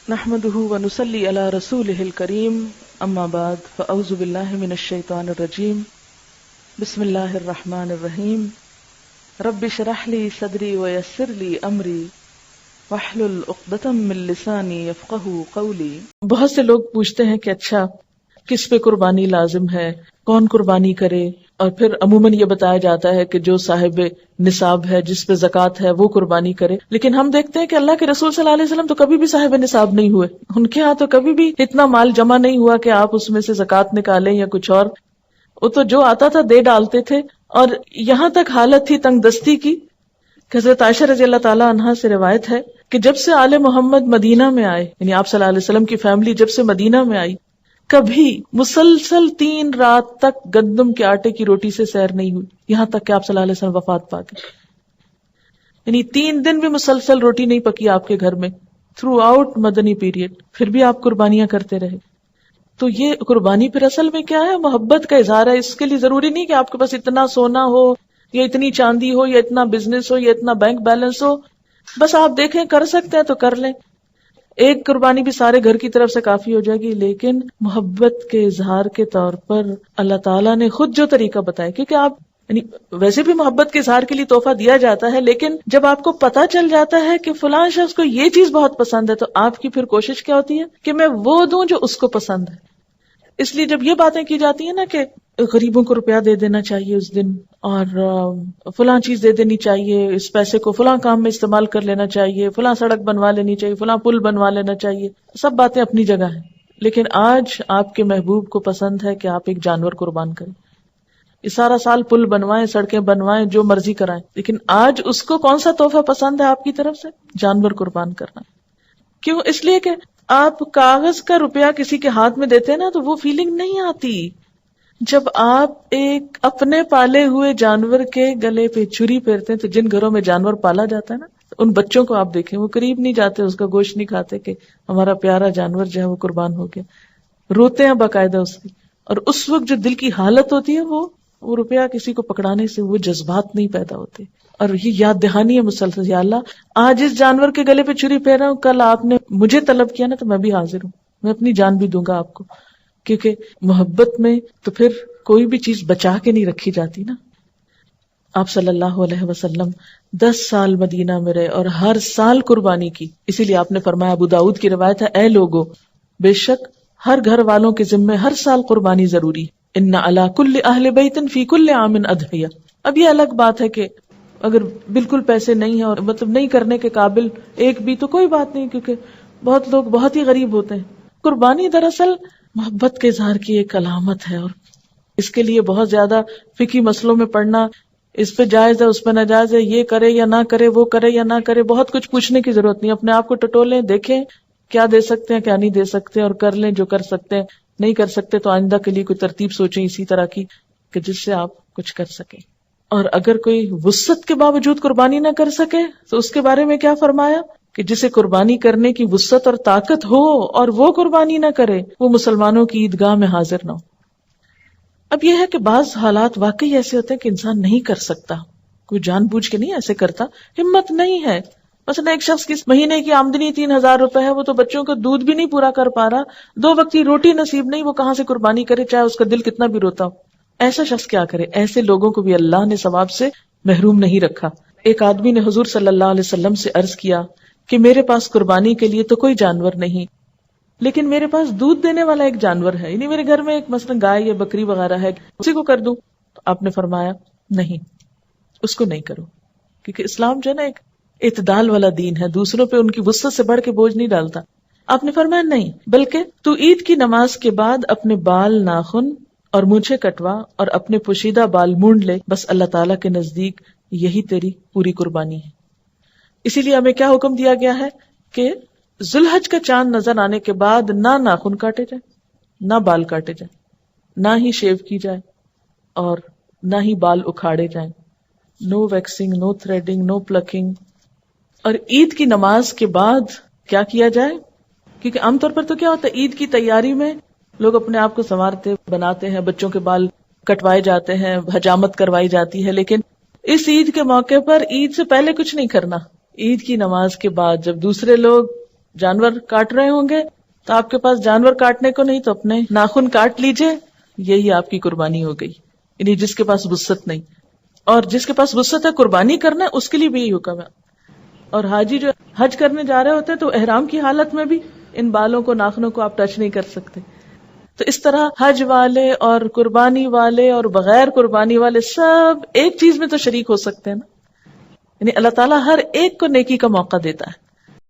نحمده ونصلي على رسوله الكريم اما بعد فاعوذ بالله من الشيطان الرجيم بسم الله الرحمن الرحيم رب اشرح لي صدري ويسر لي امري واحلل عقدة من لساني يفقهوا قولي۔ بہت سے لوگ پوچھتے ہیں کہ اچھا کس پہ قربانی لازم ہے، کون قربانی کرے، اور پھر عموماً یہ بتایا جاتا ہے کہ جو صاحب نصاب ہے، جس پہ زکوٰۃ ہے، وہ قربانی کرے۔ لیکن ہم دیکھتے ہیں کہ اللہ کے رسول صلی اللہ علیہ وسلم تو کبھی بھی صاحب نصاب نہیں ہوئے، ان کے ہاں تو کبھی بھی اتنا مال جمع نہیں ہوا کہ آپ اس میں سے زکوٰۃ نکالیں یا کچھ اور۔ وہ تو جو آتا تھا دے ڈالتے تھے، اور یہاں تک حالت تھی تنگ دستی کی کہ حضرت عائشہ رضی اللہ تعالیٰ عنہا سے روایت ہے کہ جب سے آل محمد مدینہ میں آئے، یعنی آپ صلی اللہ علیہ وسلم کی فیملی جب سے مدینہ میں آئی، کبھی مسلسل 3 رات تک گندم کے آٹے کی روٹی سے سیر نہیں ہوئی، یہاں تک کہ آپ صلی اللہ علیہ وسلم وفات پا گئے۔ یعنی 3 دن بھی مسلسل روٹی نہیں پکی آپ کے گھر میں تھرو آؤٹ مدنی پیریڈ، پھر بھی آپ قربانیاں کرتے رہے۔ تو یہ قربانی پھر اصل میں کیا ہے؟ محبت کا اظہار ہے۔ اس کے لیے ضروری نہیں کہ آپ کے پاس اتنا سونا ہو یا اتنی چاندی ہو یا اتنا بزنس ہو یا اتنا بینک بیلنس ہو، بس آپ دیکھیں کر سکتے ہیں تو کر لیں، ایک قربانی بھی سارے گھر کی طرف سے کافی ہو جائے گی۔ لیکن محبت کے اظہار کے طور پر اللہ تعالیٰ نے خود جو طریقہ بتایا، کیونکہ آپ یعنی ویسے بھی محبت کے اظہار کے لیے تحفہ دیا جاتا ہے، لیکن جب آپ کو پتا چل جاتا ہے کہ فلاں شخص کو یہ چیز بہت پسند ہے، تو آپ کی پھر کوشش کیا ہوتی ہے کہ میں وہ دوں جو اس کو پسند ہے۔ اس لیے جب یہ باتیں کی جاتی ہیں نا کہ غریبوں کو روپیہ دے دینا چاہیے اس دن، اور فلاں چیز دے دینی چاہیے، اس پیسے کو فلاں کام میں استعمال کر لینا چاہیے، فلاں سڑک بنوا لینی چاہیے، فلاں پل بنوا لینا چاہیے، سب باتیں اپنی جگہ ہیں۔ لیکن آج آپ کے محبوب کو پسند ہے کہ آپ ایک جانور قربان کریں۔ یہ سارا سال پل بنوائیں، سڑکیں بنوائیں، جو مرضی کرائیں، لیکن آج اس کو کون سا تحفہ پسند ہے آپ کی طرف سے؟ جانور قربان کرنا۔ کیوں؟ اس لیے کہ آپ کاغذ کا روپیہ کسی کے ہاتھ میں دیتے ہیں نا تو وہ فیلنگ نہیں آتی۔ جب آپ ایک اپنے پالے ہوئے جانور کے گلے پہ چھری پھیرتے ہیں، تو جن گھروں میں جانور پالا جاتا ہے نا، ان بچوں کو آپ دیکھیں، وہ قریب نہیں جاتے، اس کا گوشت نہیں کھاتے کہ ہمارا پیارا جانور جو ہے وہ قربان ہو گیا، روتے ہیں باقاعدہ اس کی۔ اور اس وقت جو دل کی حالت ہوتی ہے، وہ روپیہ کسی کو پکڑانے سے وہ جذبات نہیں پیدا ہوتے، اور یہ یاد دہانی ہے مسلسل، یا اللہ آج اس جانور کے گلے پہ چھری پھیر رہا ہوں، کل آپ نے مجھے طلب کیا نا تو میں بھی حاضر ہوں، میں اپنی جان بھی دوں گا آپ کو، کیونکہ محبت میں تو پھر کوئی بھی چیز بچا کے نہیں رکھی جاتی نا۔ آپ صلی اللہ علیہ وسلم 10 سال مدینہ میں رہے اور ہر سال قربانی کی، اسی لیے آپ نے فرمایا، ابو داؤد کی روایت ہے، اے لوگو، بے شک ہر گھر والوں کے ذمے ہر سال قربانی ضروری، ان علی کل اہل بیت فی کل عام اضحیہ۔ اب یہ الگ بات ہے کہ اگر بالکل پیسے نہیں ہیں اور مطلب نہیں کرنے کے قابل ایک بھی، تو کوئی بات نہیں، کیونکہ بہت لوگ بہت ہی غریب ہوتے ہیں۔ قربانی دراصل محبت کے اظہار کی ایک علامت ہے، اور اس کے لیے بہت زیادہ فقہی مسئلوں میں پڑھنا، اس پہ جائز ہے اس پہ ناجائز ہے، یہ کرے یا نہ کرے، وہ کرے یا نہ کرے، بہت کچھ پوچھنے کی ضرورت نہیں۔ اپنے آپ کو ٹٹولیں، دیکھیں کیا دے سکتے ہیں کیا نہیں دے سکتے، اور کر لیں جو کر سکتے ہیں، نہیں کر سکتے تو آئندہ کے لیے کوئی ترتیب سوچیں اسی طرح کی کہ جس سے آپ کچھ کر سکیں۔ اور اگر کوئی وسعت کے باوجود قربانی نہ کر سکے تو اس کے بارے میں کیا فرمایا کہ جسے قربانی کرنے کی وسعت اور طاقت ہو اور وہ قربانی نہ کرے، وہ مسلمانوں کی عیدگاہ میں حاضر نہ ہو۔ اب یہ ہے کہ بعض حالات واقعی ایسے ہوتے ہیں کہ انسان نہیں کر سکتا، کوئی جان بوجھ کے نہیں ایسے کرتا، ہمت نہیں ہے۔ مثلا ایک شخص کی مہینے کی آمدنی 3000 روپے ہے، وہ تو بچوں کا دودھ بھی نہیں پورا کر پا رہا، 2 وقت کی روٹی نصیب نہیں، وہ کہاں سے قربانی کرے، چاہے اس کا دل کتنا بھی روتا ہو۔ ایسا شخص کیا کرے؟ ایسے لوگوں کو بھی اللہ نے ثواب سے محروم نہیں رکھا۔ ایک آدمی نے حضور صلی اللہ علیہ وسلم سے عرض کیا کہ میرے پاس قربانی کے لیے تو کوئی جانور نہیں، لیکن میرے پاس دودھ دینے والا ایک جانور ہے، یعنی میرے گھر میں ایک مثلا گائے یا بکری وغیرہ ہے، اسی کو کر دوں؟ آپ نے فرمایا نہیں، اس کو نہیں کرو، کیونکہ اسلام جو ہے نا ایک اعتدال والا دین ہے، دوسروں پہ ان کی وسعت سے بڑھ کے بوجھ نہیں ڈالتا۔ آپ نے فرمایا نہیں، بلکہ تو عید کی نماز کے بعد اپنے بال، ناخن اور مونچھیں کٹوا اور اپنے پوشیدہ بال مونڈ لے، بس اللہ تعالیٰ کے نزدیک یہی تیری پوری قربانی ہے۔ اسی لیے ہمیں کیا حکم دیا گیا ہے کہ ذوالحج کا چاند نظر آنے کے بعد نہ ناخن کاٹے جائیں، نہ بال کاٹے جائیں، نہ ہی شیو کی جائے، اور نہ ہی بال اکھاڑے جائیں، نو ویکسنگ، نو تھریڈنگ، نو پلکنگ۔ اور عید کی نماز کے بعد کیا کیا جائے؟ کیونکہ عام طور پر تو کیا ہوتا ہے، عید کی تیاری میں لوگ اپنے آپ کو سنوارتے بناتے ہیں، بچوں کے بال کٹوائے جاتے ہیں، حجامت کروائی جاتی ہے، لیکن اس عید کے موقع پر عید سے پہلے کچھ نہیں کرنا۔ عید کی نماز کے بعد جب دوسرے لوگ جانور کاٹ رہے ہوں گے تو آپ کے پاس جانور کاٹنے کو نہیں تو اپنے ناخن کاٹ لیجئے، یہی آپ کی قربانی ہو گئی. یعنی جس کے پاس وسعت نہیں، اور جس کے پاس وسعت ہے قربانی کرنا ہے اس کے لیے بھی یہی حکم ہے. اور حاجی جو حج کرنے جا رہے ہوتے ہیں تو احرام کی حالت میں بھی ان بالوں کو ناخنوں کو آپ ٹچ نہیں کر سکتے. تو اس طرح حج والے اور قربانی والے اور بغیر قربانی والے سب ایک چیز میں تو شریک ہو سکتے ہیں نا. یعنی اللہ تعالیٰ ہر ایک کو نیکی کا موقع دیتا ہے.